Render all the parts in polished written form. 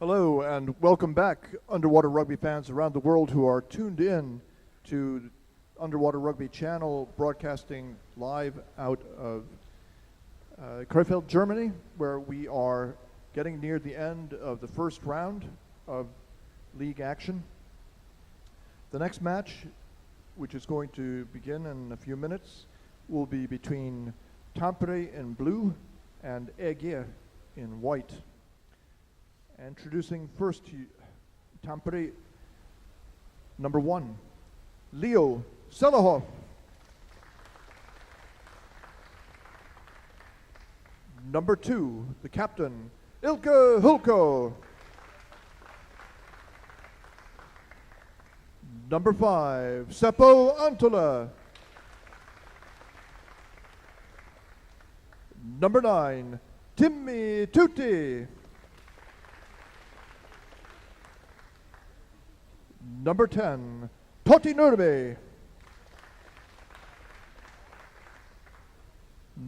Hello and welcome back, underwater rugby fans around the world who are tuned in to Underwater Rugby Channel, broadcasting live out of Krefeld, Germany, where we are getting near the end of the first round of league action. The next match, which is going to begin in a few minutes, will be between Tampere in blue and Ege in white. Introducing first Tampere, number 1, Leo Selahoff. Number 2, the captain, Ilke Hulko. Number 5, Seppo Antola. Number 9, Timmy Tutti. Number 10, Totti Nurme.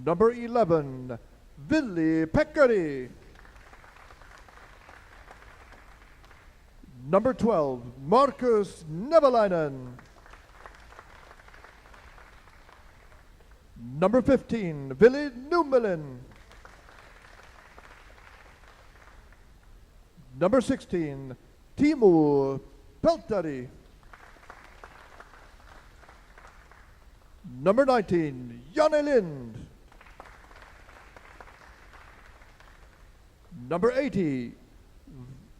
Number 11, Ville Pekkari. Number 12, Markus Nevalainen. Number 15, Ville Nummelin. Number 16, Timo Peltari. Number 19, Janne Lind. Number 80,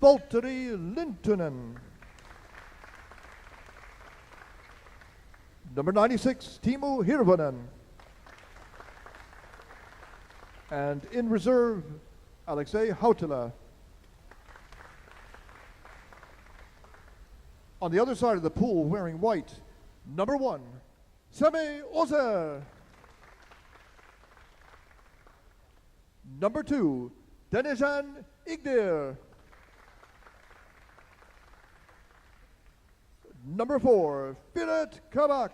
Valtteri Lintunen. Number 96, Timo Hirvonen. And in reserve, Alexei Hautala. On the other side of the pool, wearing white, number 1, Sami Ozer. Number 2, Denijan Igdir. Number 4, Firat Kabak.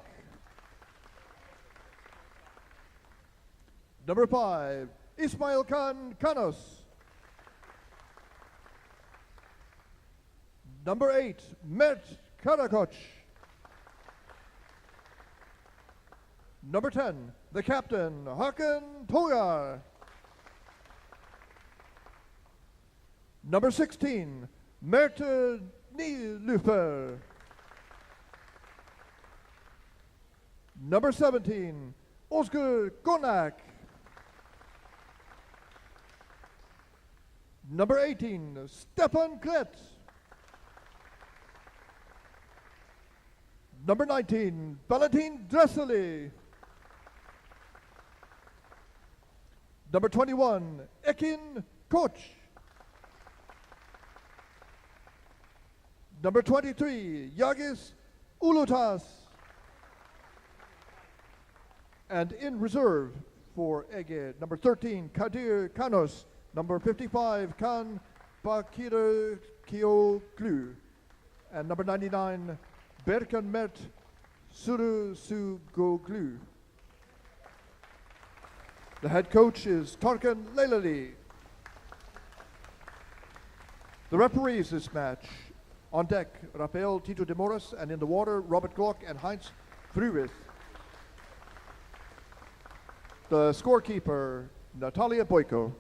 Number 5, Ismail Khan Kanos. Number 8, Mert Karakoc. Number 10, the captain, Hakan Togar. Number 16, Merte Nielufer. Number 17, Oscar Gonak. Number 18, Stefan Klet. Number 19, Valentin Dresseli. Number 21, Ekin Koch. Number 23, Yagis Ulutas. And in reserve for Ege, number 13, Kadir Kanos. Number 55, Kan Bakir Kioglu. And number 99, Berkan Mert Surusugoglu. The head coach is Tarkan Leilali. The referees this match: on deck, Rafael Tito de Moras, and in the water, Robert Glock and Heinz Fruith. The scorekeeper, Natalia Boyko.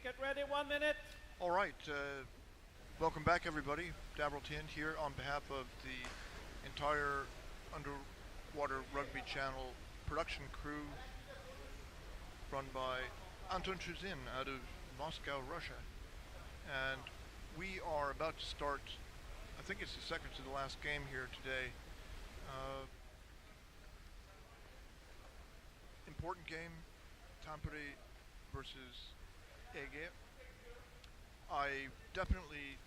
get ready, 1 minute. All right, welcome back everybody. Davral Tien here on behalf of the entire Underwater Rugby Channel production crew run by Anton Chuzin out of Moscow, Russia. And we are about to start, I think it's the second to the last game here today. Important game, Tampere versus Ege. I definitely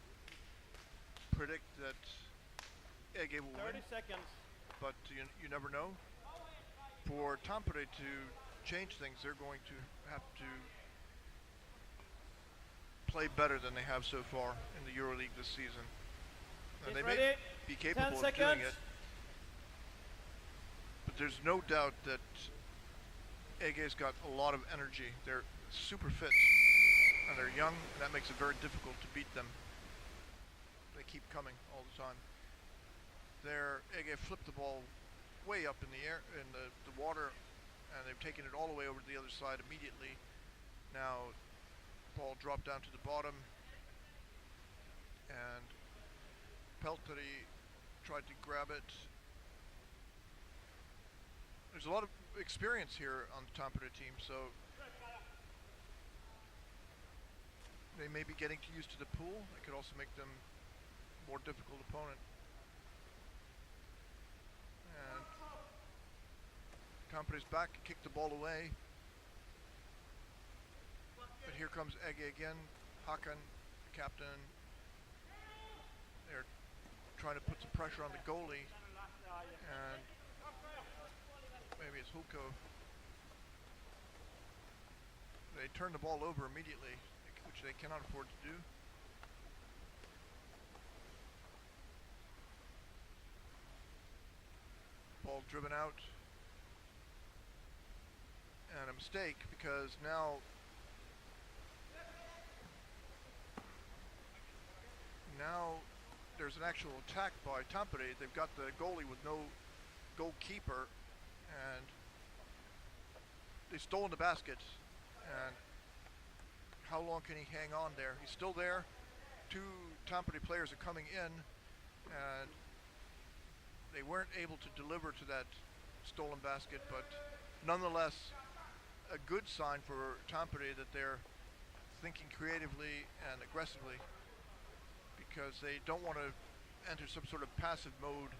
predict that Ege will 30 win, seconds. but you never know. For Tampere to change things, they're going to have to play better than they have so far in the Euroleague this season. And they may be capable of doing it, but there's no doubt that Ege's got a lot of energy. They're super fit, and they're young, and that makes it very difficult to beat them. They keep coming all the time. Ege flipped the ball way up in the air, in the water, and they've taken it all the way over to the other side immediately. Now, ball dropped down to the bottom, and Pelteri tried to grab it. There's a lot of experience here on the Tampere team, so they may be getting used to the pool. It could also make them a more difficult opponent. And Tampere's back, kicked the ball away. But here comes Ege again. Hakan, the captain. They're trying to put some pressure on the goalie. And maybe it's Hulko. They turn the ball over immediately, which they cannot afford to do. Ball driven out. And a mistake, because now there's an actual attack by Tampere. They've got the goalie with no goalkeeper, and they've stolen the basket. And how long can he hang on there? He's still there. Two Tampere players are coming in, and they weren't able to deliver to that stolen basket, but nonetheless a good sign for Tampere that they're thinking creatively and aggressively, because they don't want to enter some sort of passive mode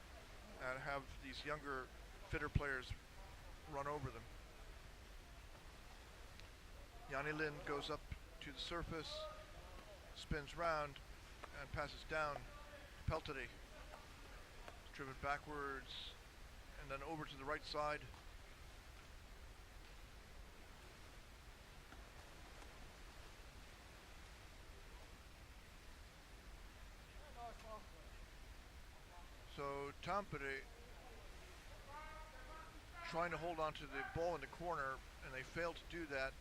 and have these younger, fitter players run over them. Jani Lind goes up to the surface, spins round, and passes down to Pelteri. Driven backwards, and then over to the right side. So Tampere trying to hold on to the ball in the corner, and they fail to do that.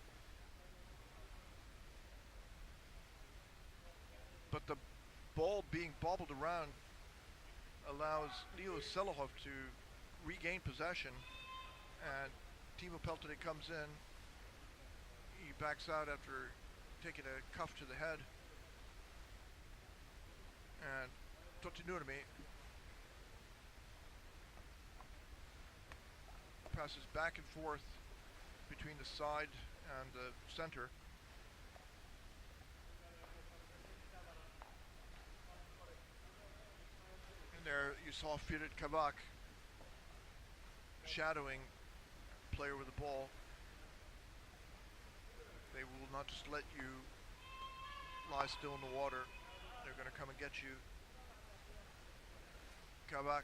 But the ball being bobbled around allows Leo Selahov to regain possession, and Timo Pelteri comes in. He backs out after taking a cuff to the head, and Totti Nurmi passes back and forth between the side and the center. And there you saw Firet Kavak shadowing player with the ball. They will not just let you lie still in the water. They're going to come and get you. Kavak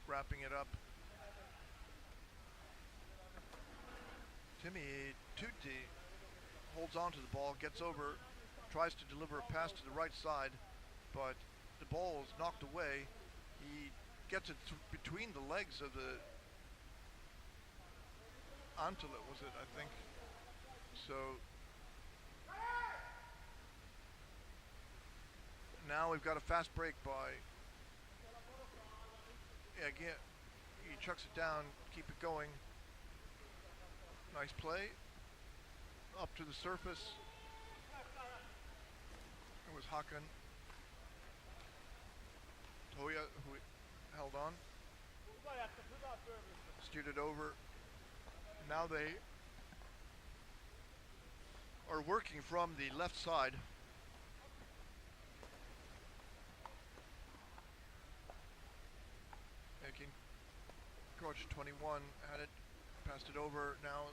wrapping it up. Timmy Tutti holds on to the ball, gets over, tries to deliver a pass to the right side, but the ball is knocked away. He gets it between the legs of the Antila, was it, I think. So now we've got a fast break by, again, he chucks it down, keep it going. Nice play, up to the surface, It was Hakan Toya who held on, steered it over. Now they are working from the left side. Making Coach 21 had it, passed it over. Now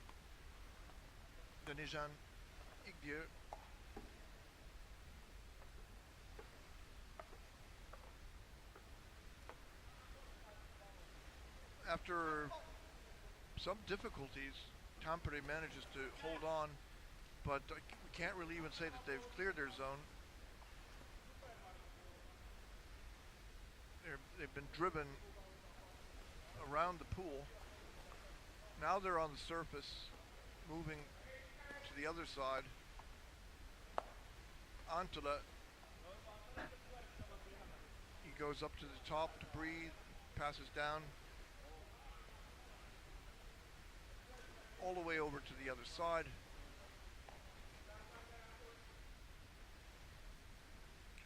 Denijan Igdir. After some difficulties, Tampere manages to hold on, but we can't really even say that they've cleared their zone. They've been driven around the pool. Now they're on the surface, moving to the other side. Antala, he goes up to the top to breathe, passes down, all the way over to the other side.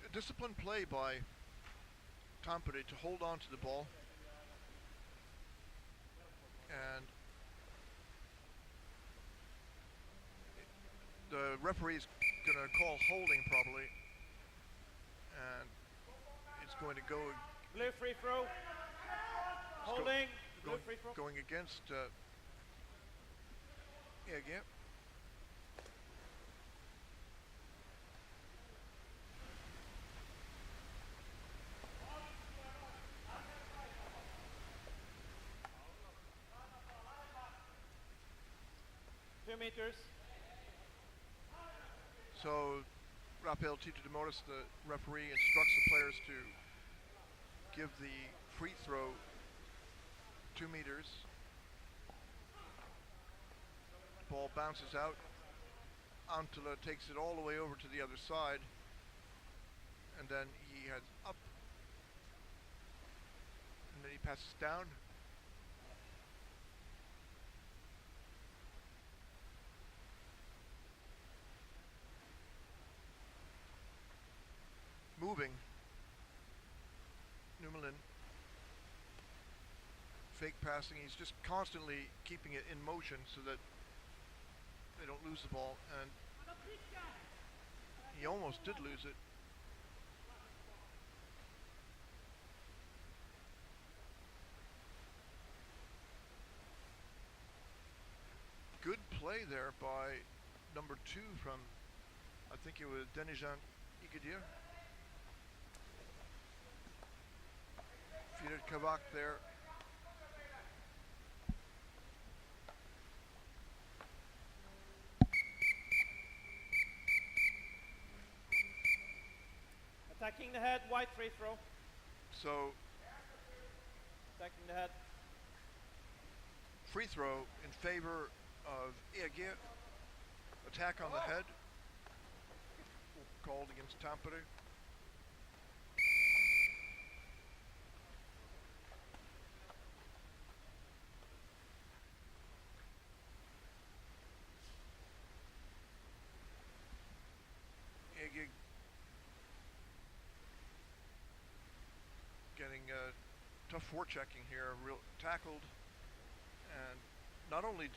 A disciplined play by Tampere to hold on to the ball. And the referee is going to call holding probably. And it's going to go. Blue free throw. Holding. Blue free throw. Going against Ege. Meters. So Rafael Tito de Moris, the referee, instructs the players to give the free throw 2 meters. Ball bounces out. Antala takes it all the way over to the other side, and then he heads up, and then he passes down. Moving. Numelin. Fake passing. He's just constantly keeping it in motion so that they don't lose the ball. And he almost did lose it. Good play there by number 2 from, I think it was Denijan Igadir. Firet Kavak there. Attacking the head, white free throw. So attacking the head. Free throw in favor of Ege. Attack on the head. Called against Tampere. Ege getting tough forechecking here, real tackled, and not only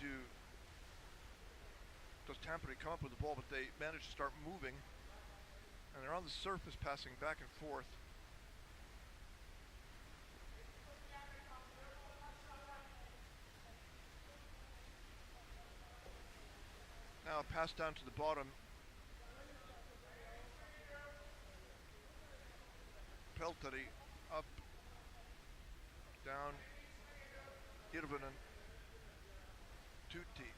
does Tampere come up with the ball, but they manage to start moving, and they're on the surface passing back and forth. Now a pass down to the bottom. Peltari up, down, Irvinen, Tutti.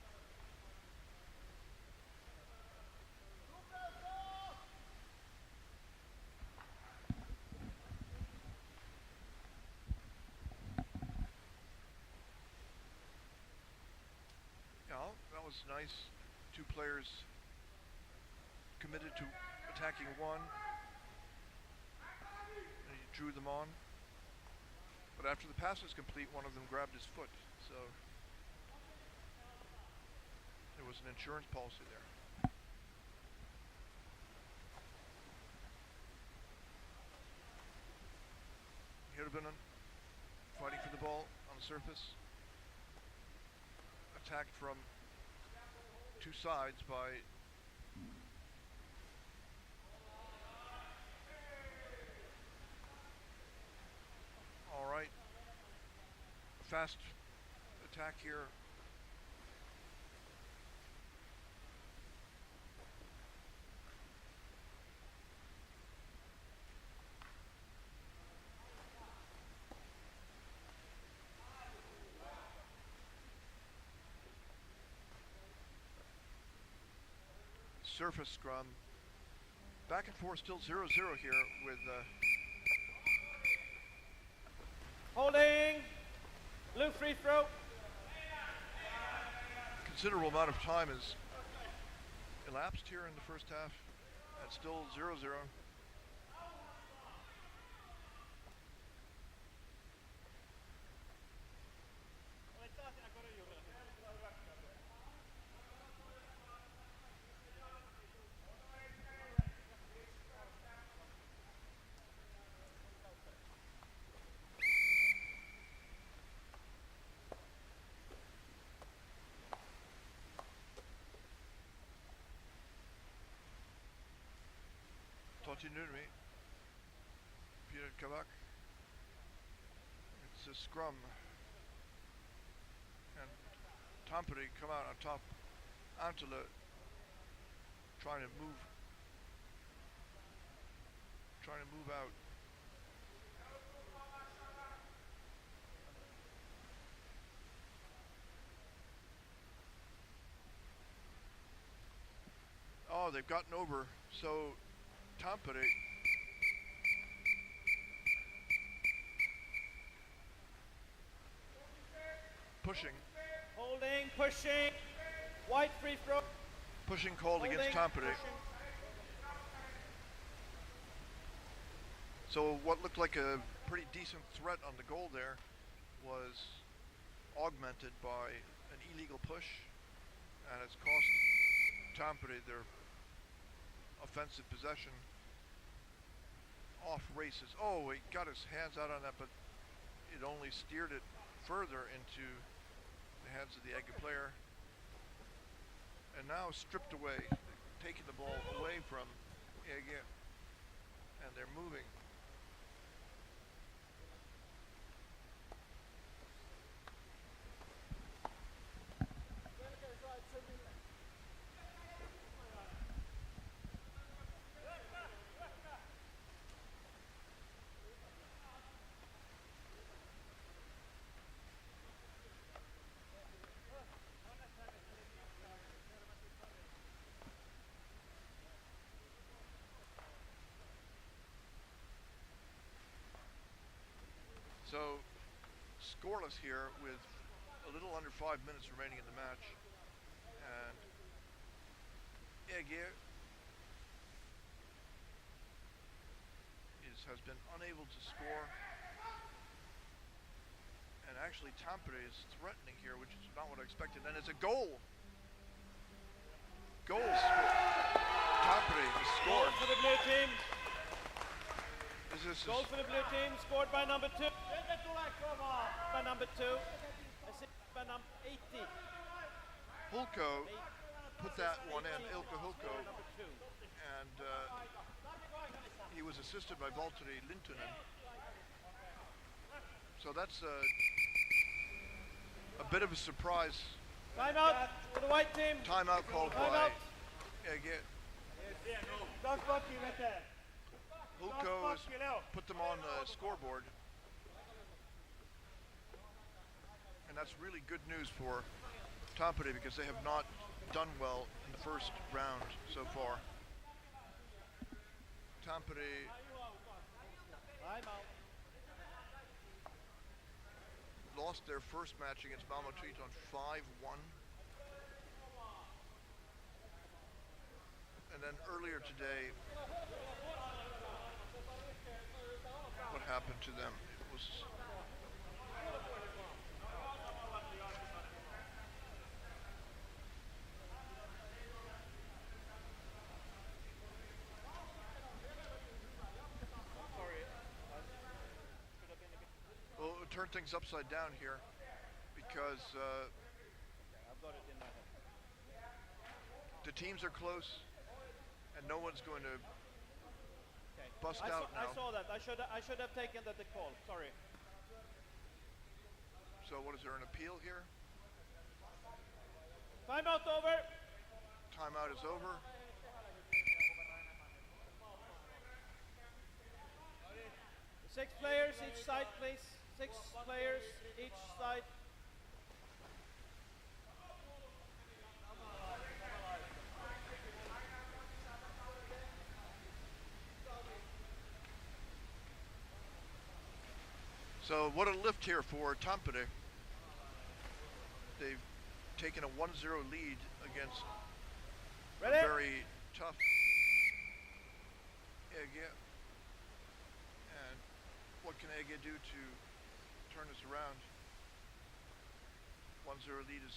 Yeah, that was nice. 2 players committed to attacking one. Drew them on, but after the pass was complete, one of them grabbed his foot, so there was an insurance policy there. Hirvonen fighting for the ball on the surface. Attacked from two sides by all right. Fast attack here. Surface scrum. Back and forth, still 0-0 here with Holding. Blue free throw. considerable amount of time has elapsed here in the first half. And still 0-0. Continuity. Peter Kavak. It's a scrum. And Tampere come out on top. Antela trying to move out. Oh, they've gotten over. So Tampere pushing. Holding, pushing. White free throw. Pushing called Holding, against Tampere. pushing. So what looked like a pretty decent threat on the goal there was augmented by an illegal push, and it's cost Tampere their offensive possession. Off races. Oh, he got his hands out on that, but it only steered it further into the hands of the Ege player. And now stripped away, taking the ball away from Ege, and they're moving. So, scoreless here with a little under 5 minutes remaining in the match. And Ege has been unable to score. And actually Tampere is threatening here, which is not what I expected. And it's a goal. Goal scored. Tampere has Goal scored. for the blue team. This is Goal for the blue team. Scored by number 2. By number 2. Assist by number 80. Hulko put that one in, Ilkka Hulko, Number 2. and he was assisted by Valtteri Lintunen. So that's a bit of a surprise. Timeout for the white team. Timeout called by Timeout. Ege. Hulko has put them on the scoreboard. And that's really good news for Tampere because they have not done well in the first round so far. Tampere Timeout. lost their first match against Malmö Tweet on 5-1. And then earlier today, what happened to them? It was turn things upside down here because I've got it in my head. the teams are close and no one's going to Okay. bust I out saw, I now. saw that. I should have taken the call. Sorry. So what is there, an appeal here? Timeout over. Timeout is over. Six players each side, please. 6 players each side. So what a lift here for Tampere. They've taken a 1-0 lead against a Ready? very tough Ege. And what can Ege do to turn this around? 1-0 lead is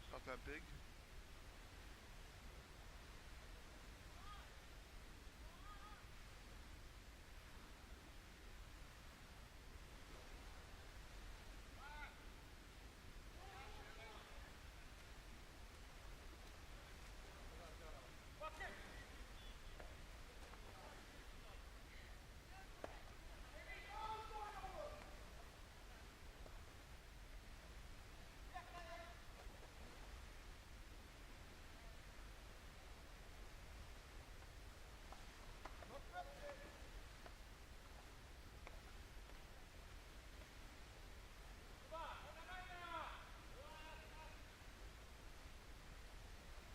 it's not that big.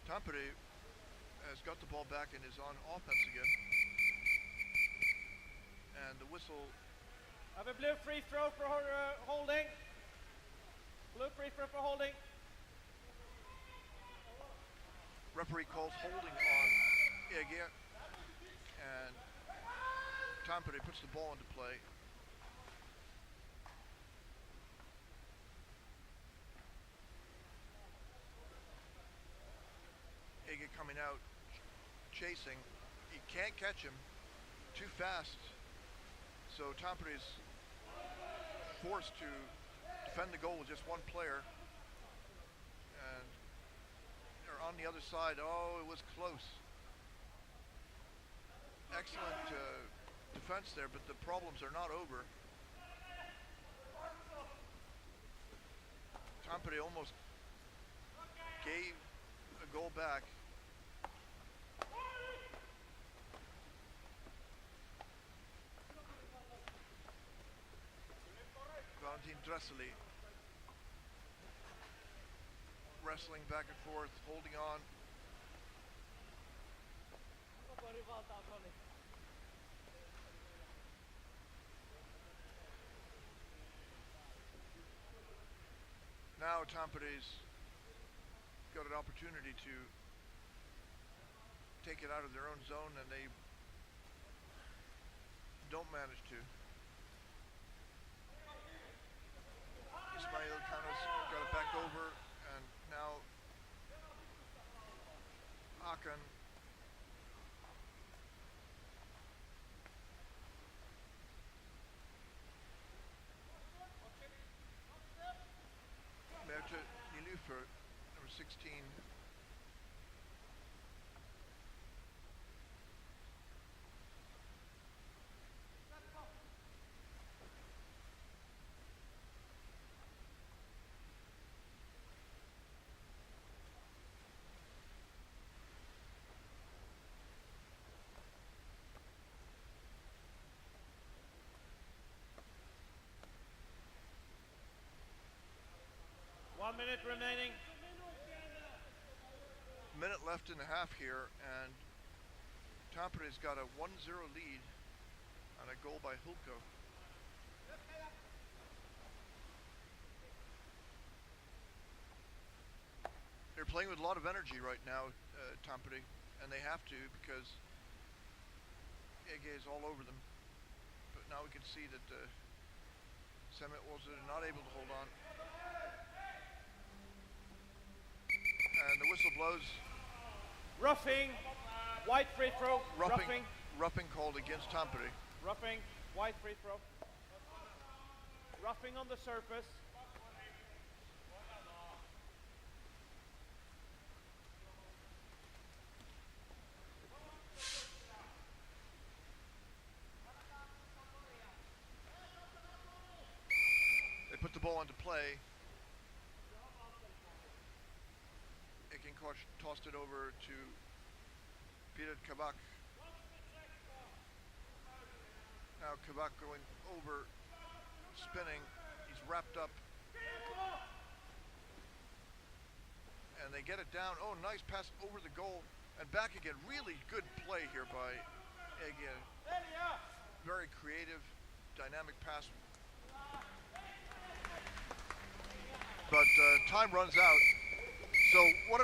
Tampere has got the ball back and is on offense again. And the whistle, Have a blue free throw for holding. Blue free throw for holding. referee calls holding on Ege. And Tampere puts the ball into play. Ege coming out, chasing. He can't catch him, too fast. So Tampere is forced to defend the goal with just one player. And they're on the other side. Oh, it was close. Excellent defense there, but the problems are not over. Tampere almost gave a goal back. Valentin Dresseli wrestling back and forth, holding on. Now Tampere's got an opportunity to take it out of their own zone, and they don't manage to. Ismail Kana's got it back over, and now Akan Merthe Nilufer, number 16. One minute remaining. Minute left in the half here, and Tampere's got a 1-0 lead on a goal by Hulko. They're playing with a lot of energy right now, Tampere, and they have to because Ege is all over them. But now we can see that Semet was not able to hold on. And the whistle blows. Roughing. White free throw. Roughing. Roughing called against Tampere. Roughing. Wide free throw. Roughing on the surface. They put the ball into play. Ege tossed it over to Peter Kabak. Now Kabak going over, spinning. He's wrapped up. And they get it down. Oh, nice pass over the goal and back again. Really good play here by Ege. Very creative, dynamic pass. But time runs out. So what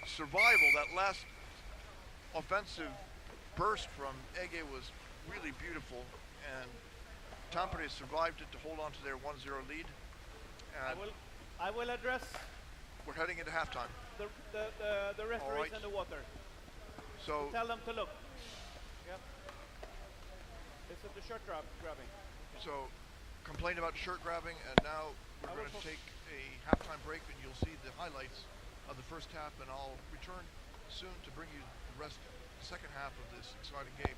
survival, that last offensive burst from Ege was really beautiful, and Tampere survived it to hold on to their 1-0 lead. And I will address we're heading into halftime. the referees right. and the water. So Tell them to look. Yeah. This is the shirt grabbing. So complained about shirt grabbing, and now we're going to take a halftime break, and you'll see the highlights of the first half, and I'll return soon to bring you the second half of this exciting game.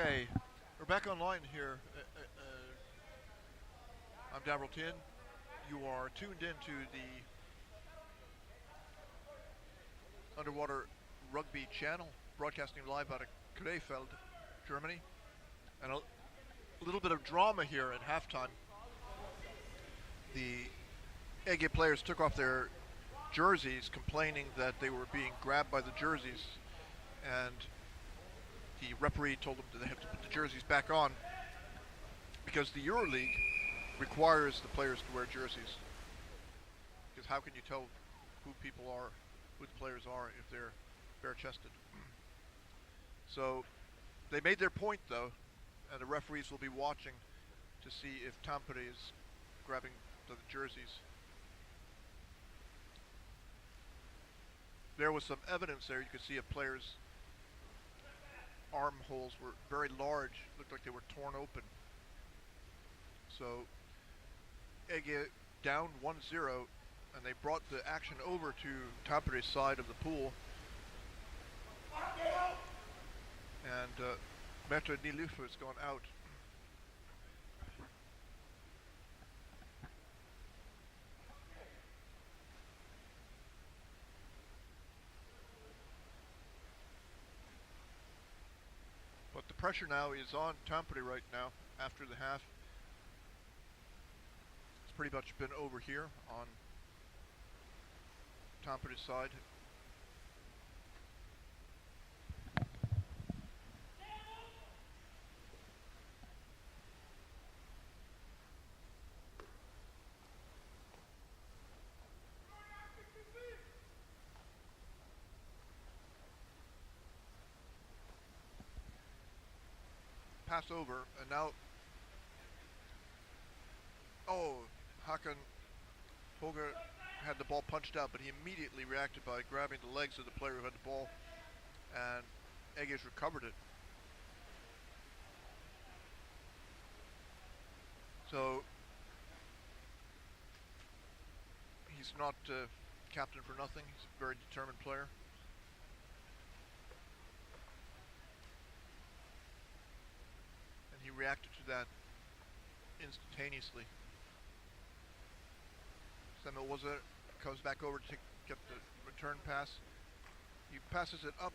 Okay, we're back online here. I'm Davral Tin. You are tuned into the Underwater Rugby channel, broadcasting live out of Krefeld, Germany. And a little bit of drama here at halftime. The Ege players took off their jerseys, complaining that they were being grabbed by the jerseys, and the referee told them that they have to put the jerseys back on because the Euroleague requires the players to wear jerseys. Because how can you tell who people are, who the players are, if they're bare-chested? So they made their point, though, and the referees will be watching to see if Tampere is grabbing the jerseys. There was some evidence there. You could see a player's armholes were very large, looked like they were torn open. So Ege down 1-0, and they brought the action over to Tampere's side of the pool. And Mette Nilufu has gone out. But the pressure now is on Tampere right now after the half. It's pretty much been over here on Tampere's side. Pass over, and now, Hakan Holger had the ball punched out, but he immediately reacted by grabbing the legs of the player who had the ball, and Ege's recovered it. So he's not captain for nothing. He's a very determined player. And he reacted to that instantaneously. Samuel Waza comes back over to get the return pass. He passes it up.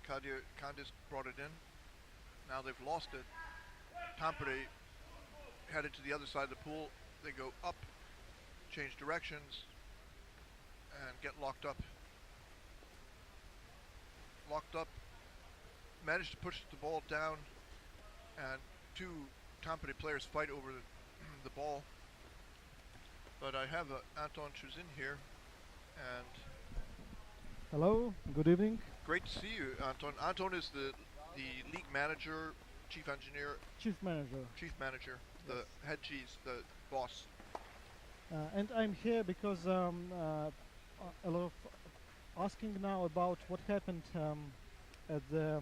Candice brought it in. Now they've lost it. Tampere headed to the other side of the pool. They go up, change directions, and get locked up. Locked up, managed to push the ball down, and two Tampere players fight over the ball. But I have Anton Chuzin here, and hello, good evening. Great to see you, Anton. Anton is the league manager, chief engineer, Chief manager. the head cheese, the boss. And I'm here because a lot of asking now about what happened at the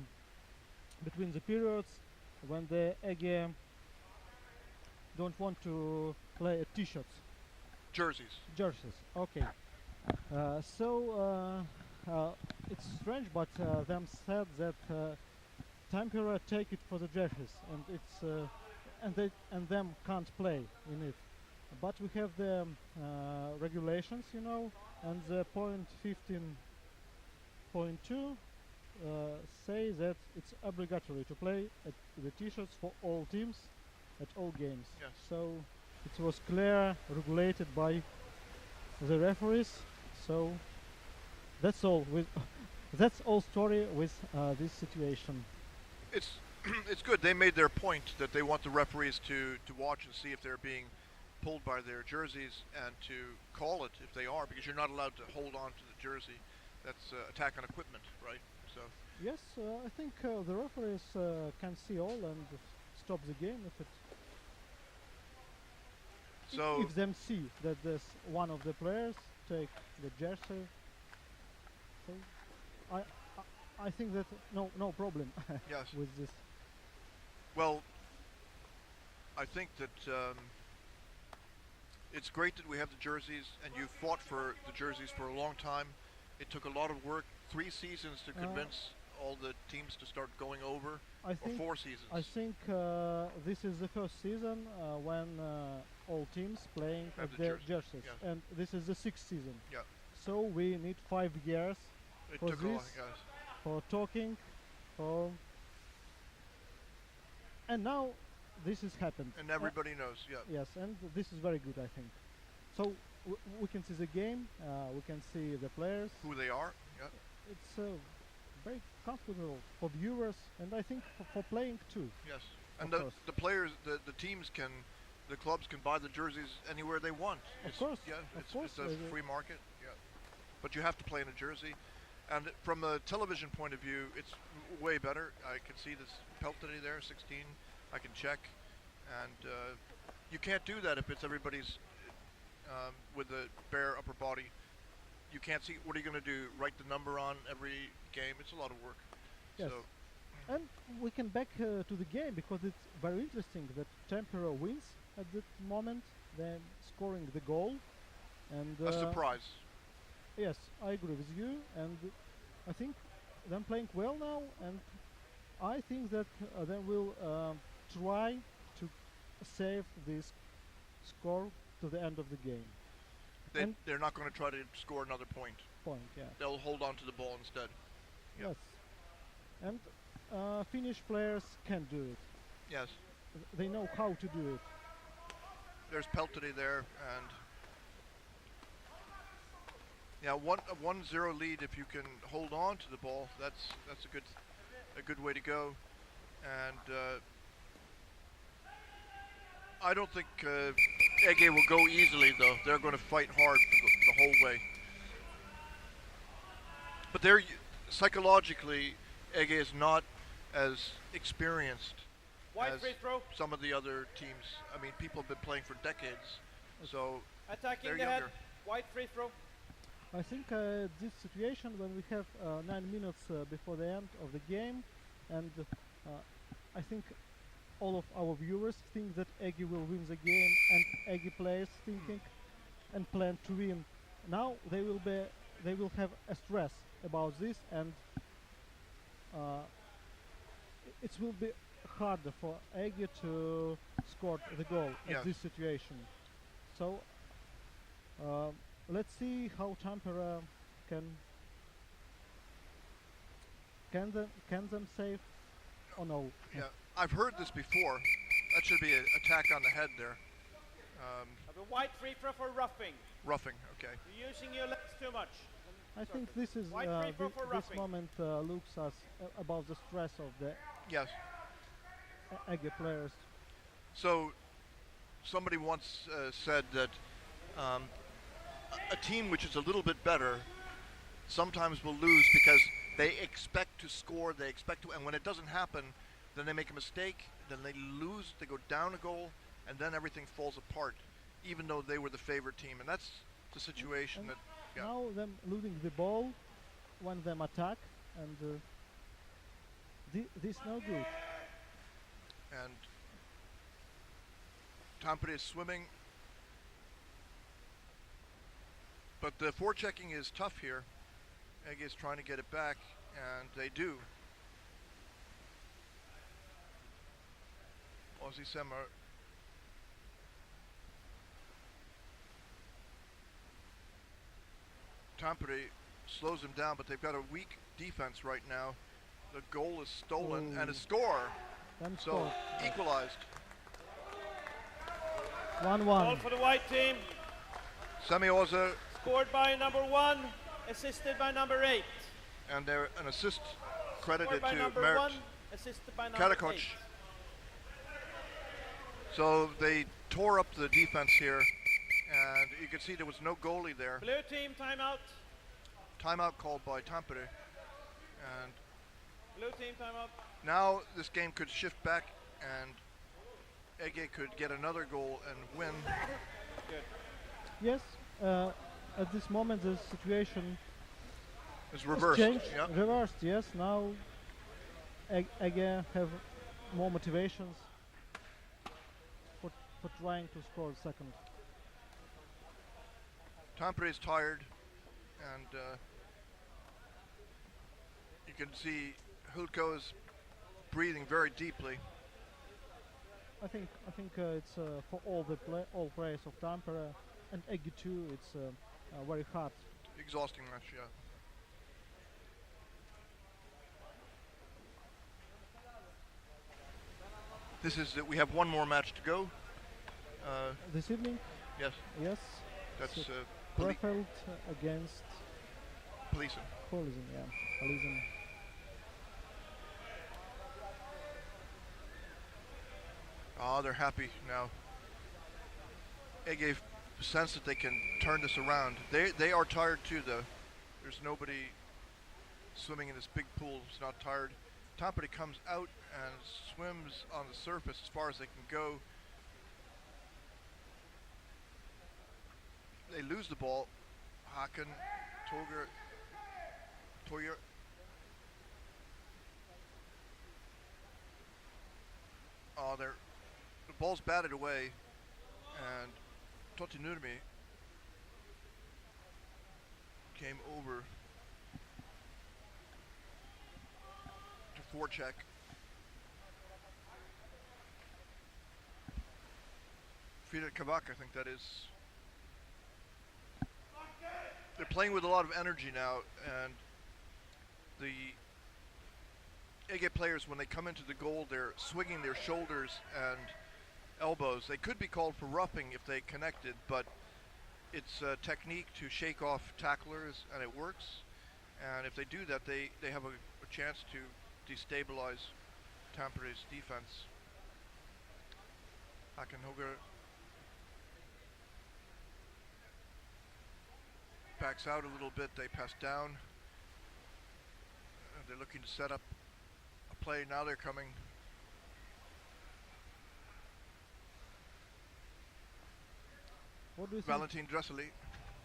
between the periods when the Ege don't want to play at t-shirts. Jerseys. Okay. It's strange, but them said that Tampere take it for the jerseys, and it's and them can't play in it. But we have the regulations, and the point 15.2 say that it's obligatory to play at the t-shirts for all teams at all games. Yes. So it was clear, regulated by the referees. So that's all. That's all story with this situation. It's good. They made their point that they want the referees to watch and see if they're being pulled by their jerseys and to call it if they are, because you're not allowed to hold on to the jersey. That's attack on equipment, right? So yes, I think the referees can see all and stop the game if them see that there's one of the players take the jersey. So I think that no problem yes. with this. Well, I think that it's great that we have the jerseys, and you fought for the jerseys for a long time. It took a lot of work 3 seasons to convince all the teams to start going over, I or think 4 seasons? I think this is the first season when all teams playing Have with the their jerseys, jerseys, yeah. and this is the 6th season. Yeah. So we need 5 years It for took a long, this, yes. for talking, for and now this has happened. And everybody knows, yeah. Yes, and this is very good, I think. So we can see the game, we can see the players. Who they are, yeah. It's very comfortable for viewers, and I think for playing too. Yes. Of And the course. players, the teams can, the clubs can buy the jerseys anywhere they want. Of course, Yeah, of it's course, a free market, yeah. But you have to play in a jersey. And from a television point of view, it's way better. I can see this Peltity there, 16. I can check. And you can't do that if it's everybody's with a bare upper body. You can't see, what are you going to do? Write the number on every game? It's a lot of work. Yes. So, And we can back to the game because it's very interesting that Tampere wins at that moment. They're scoring the goal, and a surprise. yes, I agree with you, and I think they're playing well now, and I think that they will try to save this score to the end of the game. And They're not going to try to score another point. Yeah. They'll hold on to the ball instead. Yeah. Yes. And Finnish players can do it. Yes. They know how to do it. There's Peltity there, and yeah, a 1-0 lead. If you can hold on to the ball, that's a good way to go. And I don't think Ege will go easily, though. They're going to fight hard the whole way. But they're psychologically, Ege is not as experienced Wide as free throw. some of the other teams. I mean, people have been playing for decades, so Attacking they're the head. younger. Wide free throw. I think this situation when we have 9 minutes before the end of the game, and I think all of our viewers think that Ege will win the game, and Ege players thinking and plan to win. Now they will have a stress about this, and it will be harder for Ege to score the goal Yes. at this situation. So let's see how Tampere can them save or no. Yeah, I've heard this before. That should be an attack on the head there. Have a wide free throw for roughing. Roughing, okay. You're using your legs too much. I think this is Wide free throw for this roughing. moment looks us about the stress of the Yes. Ege players. So, somebody once said that a team which is a little bit better sometimes will lose because they expect to score, and when it doesn't happen, then they make a mistake, then they lose, they go down a goal, and then everything falls apart, even though they were the favorite team. And that's the situation And that, yeah. now them losing the ball when them attack, and this no good. And Tampere is swimming, but the forechecking is tough here. Ege is trying to get it back, and they do. Aussie Semmer. Tampere slows him down, but they've got a weak defense right now. The goal is stolen, and a score. Them So score. equalized. 1-1. Ball for the white team. Semioza, Scored by number 1. Assisted by number 8. and there an assist credited Scored by to number Mert 1. Assisted by number Karakoc. 8. So they tore up the defense here, and you can see there was no goalie there. Blue team timeout. Timeout called by Tampere, and Blue team timeout. now this game could shift back, and Ege could get another goal and win. Good. Yes, at this moment the situation It's has reversed. changed. Yeah. Reversed, yes. Now Ege have more motivations for trying to score second. Tampere is tired, and can see Hulko is breathing very deeply. I think it's for all players of Tampere and Ege too. It's very hard. Exhausting match, yeah. This is it. We have one more match to go. This evening, Yes, yes, that's so Krefeld against Policing. Policing, yeah, Policing. Oh, they're happy now. Ege sense that they can turn this around. They are tired too, though. There's nobody swimming in this big pool who's not tired. Tampere comes out and swims on the surface as far as they can go. They lose the ball. Haken, Toyer. Oh, the ball's batted away, and Totti Nurmi came over to forecheck. Frida Kavak, I think that is. They're playing with a lot of energy now, and the Ege players, when they come into the goal, they're swinging their shoulders and elbows. They could be called for roughing if they connected, but it's a technique to shake off tacklers, and it works. And if they do that, they have a chance to destabilize Tampere's defense. Hakenhoger backs out a little bit. They pass down. They're looking to set up a play. Now they're coming. What do you think? Valentin Dresseli.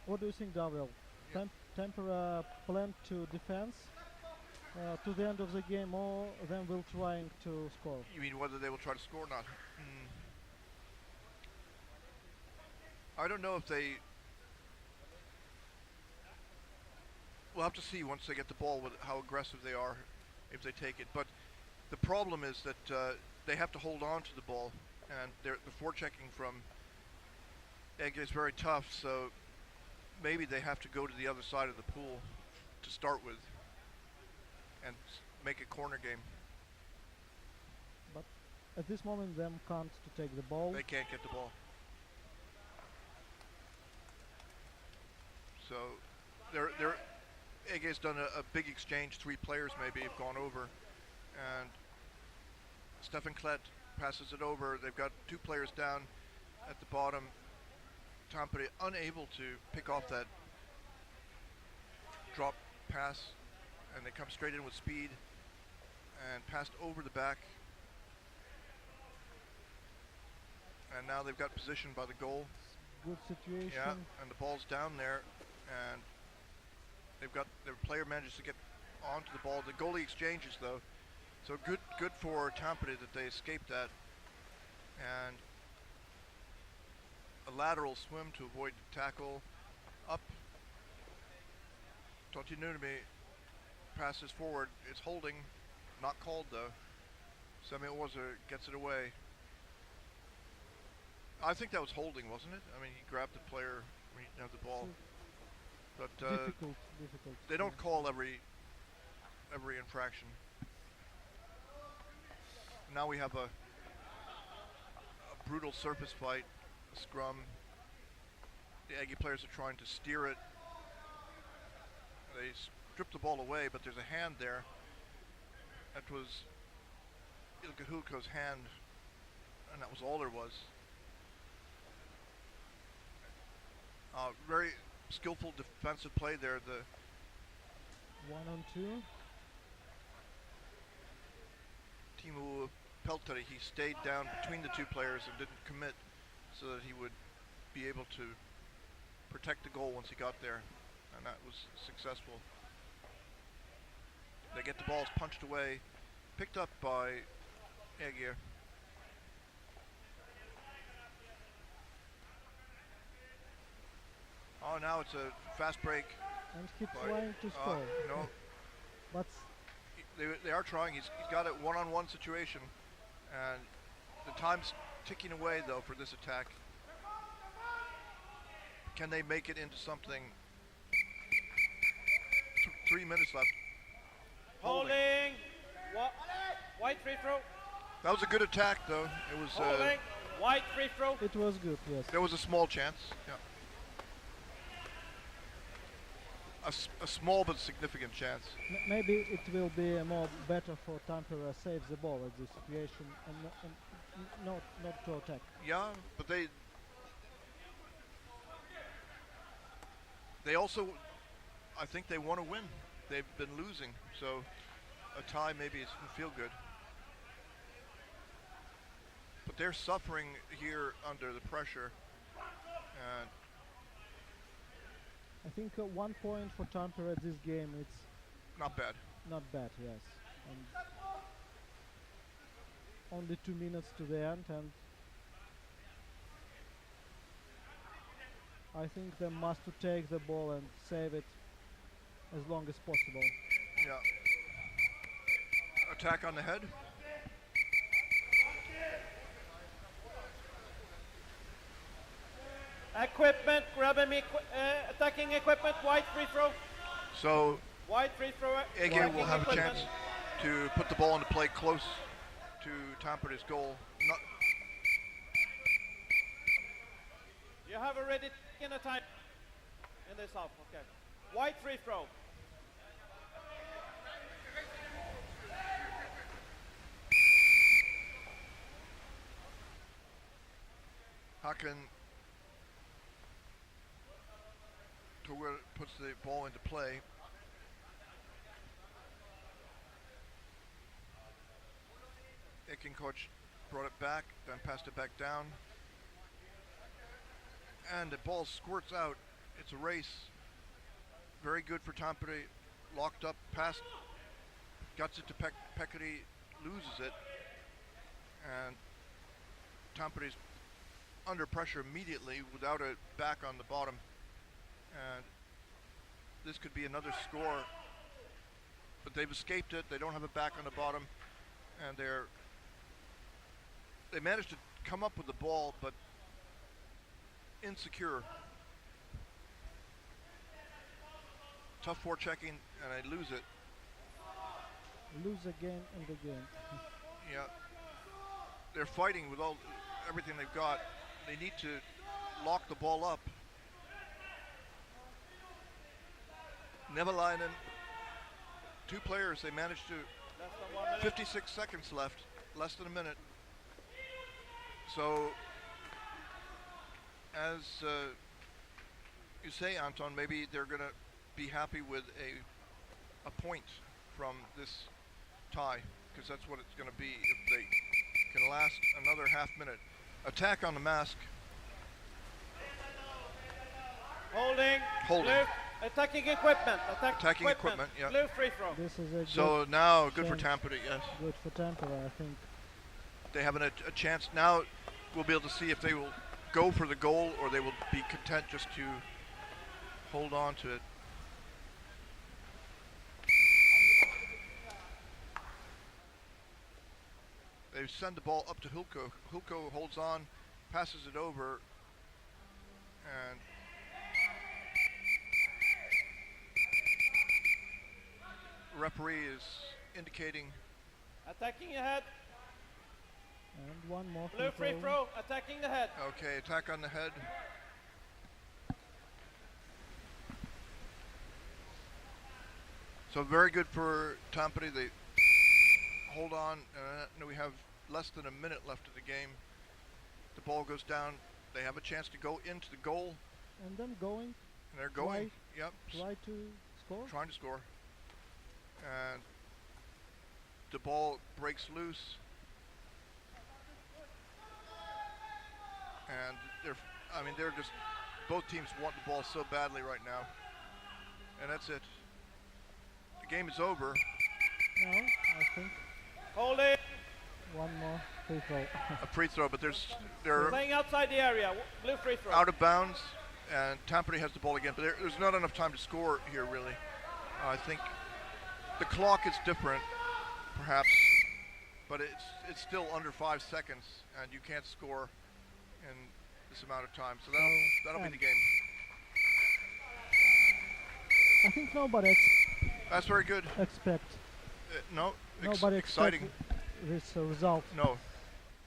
What do you think, Gabriel? Yeah. Tampere plan to defense to the end of the game, or then will trying to score? You mean whether they will try to score or not? I don't know if they... We'll have to see once they get the ball with how aggressive they are if they take it. But the problem is that they have to hold on to the ball, and the forechecking from Ege is very tough, so maybe they have to go to the other side of the pool to start with and make a corner game. But at this moment, them can't to take the ball. They can't get the ball. So Ege's done a big exchange. 3 players maybe have gone over, and Stefan Klett passes it over. They've got 2 players down at the bottom. Tampere unable to pick off that drop pass, and they come straight in with speed and passed over the back. And now they've got position by the goal. Good situation. Yeah, and the ball's down there, and they've got their player manages to get onto the ball. The goalie exchanges though, so good for Tampere that they escaped that, and a lateral swim to avoid the tackle. Up. Totti Nurmi passes forward. It's holding, not called though. Sami Orza gets it away. I think that was holding, wasn't it? I mean, he grabbed the player when he didn't have the ball. But difficult. they don't call every infraction. Now we have a brutal surface fight, a scrum. The Ege players are trying to steer it. They strip the ball away, but there's a hand there. That was Ilkka Hulko's hand, and that was all there was. Very skillful defensive play there. The 1-on-2. Timo Peltari, he stayed down between the 2 players and didn't commit so that he would be able to protect the goal once he got there, and that was successful. They get the balls punched away, picked up by Ege. Now it's a fast break. And he's by- trying to score. No, But They are trying. He's got a one-on-one situation, and the time's ticking away though for this attack. Can they make it into something? 3 minutes left. Holding. White free throw. That was a good attack though. It was. Holding. White free throw. It was good, yes. There was a small chance. Yeah. A small but significant chance. Maybe it will be more better for Tampere save the ball at this situation and not to attack. Yeah, but they also, I think they want to win. They've been losing, so a tie maybe doesn't feel good. But they're suffering here under the pressure. And I think 1 point for Tampere this game, it's not bad. not bad, yes. And only 2 minutes to the end, and I think they must to take the ball and save it as long as possible. Yeah. Attack on the head. Equipment, grabbing attacking equipment, white free throw. So White free throw. Ege attacking will have a equipment. chance to put the ball into play close to Tampere's goal. You have already taken a time in this half, okay. White free throw. Hakan puts the ball into play. Ekinkoch brought it back, then passed it back down. And the ball squirts out. It's a race. Very good for Tampere. Locked up, passed, guts it to Pekkari, loses it. And Tampere's under pressure immediately without a back on the bottom. And this could be another score. But they've escaped it. They don't have a back on the bottom. And they managed to come up with the ball, but insecure. Tough forechecking, and I lose it. Lose again and again. Yeah. They're fighting with everything they've got. They need to lock the ball up. Nevalainen, 2 players, they managed to, Less than 1 minute. 56 seconds left, less than a minute. So, as you say, Anton, maybe they're going to be happy with a point from this tie, because that's what it's going to be if they can last another half minute. Attack on the mask. Holding. Holding. Blue. Attacking equipment. Attacking equipment, yeah. Blue free throw. This is a So now, good for chance. Tampere, yes. good for Tampere, I think. They have a chance now. We'll be able to see if they will go for the goal or they will be content just to hold on to it. They send the ball up to Hulko. Hulko holds on, passes it over, and referee is indicating Attacking ahead. And one more Blue free throw. Attacking the head. okay, attack on the head. So very good for Tampere. They hold on, and we have less than a minute left of the game. The ball goes down. They have a chance to go into the goal, And then going, and they're going. Yep, try to score. trying to score. And the ball breaks loose. And they're just, both teams want the ball so badly right now. And that's it. The game is over. No, I think Holding. one more free throw. A free throw, but they're Playing outside the area. Blue free throw. out of bounds, and Tampere has the ball again. But there's not enough time to score here, really. I think the clock is different. perhaps, but it's still under 5 seconds, and you can't score in this amount of time. So that'll be the game. I think nobody That's very good. expect No, nobody exciting. expect this result. No,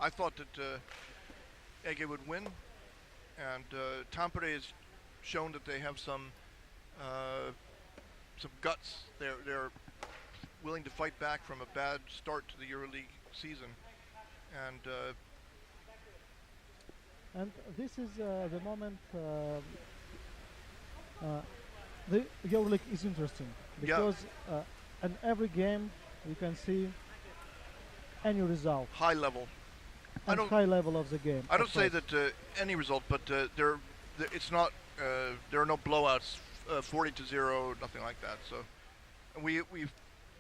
I thought that Ege would win, and Tampere has shown that they have some guts. They're willing to fight back from a bad start to the Euroleague season, And this is the moment the Euroleague is interesting because in every game you can see any result high level. and high level of the game. I don't of say course. that any result, but it's not. There are no blowouts, 40-0, nothing like that. So, and we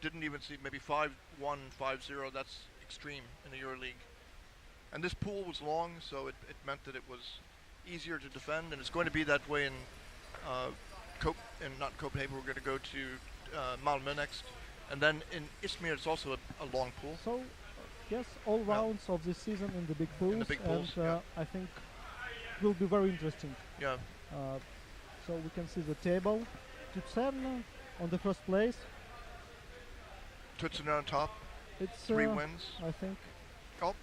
didn't even see maybe 5-1, 5-0. That's extreme in the EuroLeague. And this pool was long, so it meant that it was easier to defend, and it's going to be that way in not Copenhagen. We're going to go to Malmö next, and then in Izmir it's also a long pool. So, yes, all rounds of this season in the big pools, and I think will be very interesting. Yeah. So we can see the table. Tutsern on the first place. Tutsern on top. It's 3 wins. I think. Oh,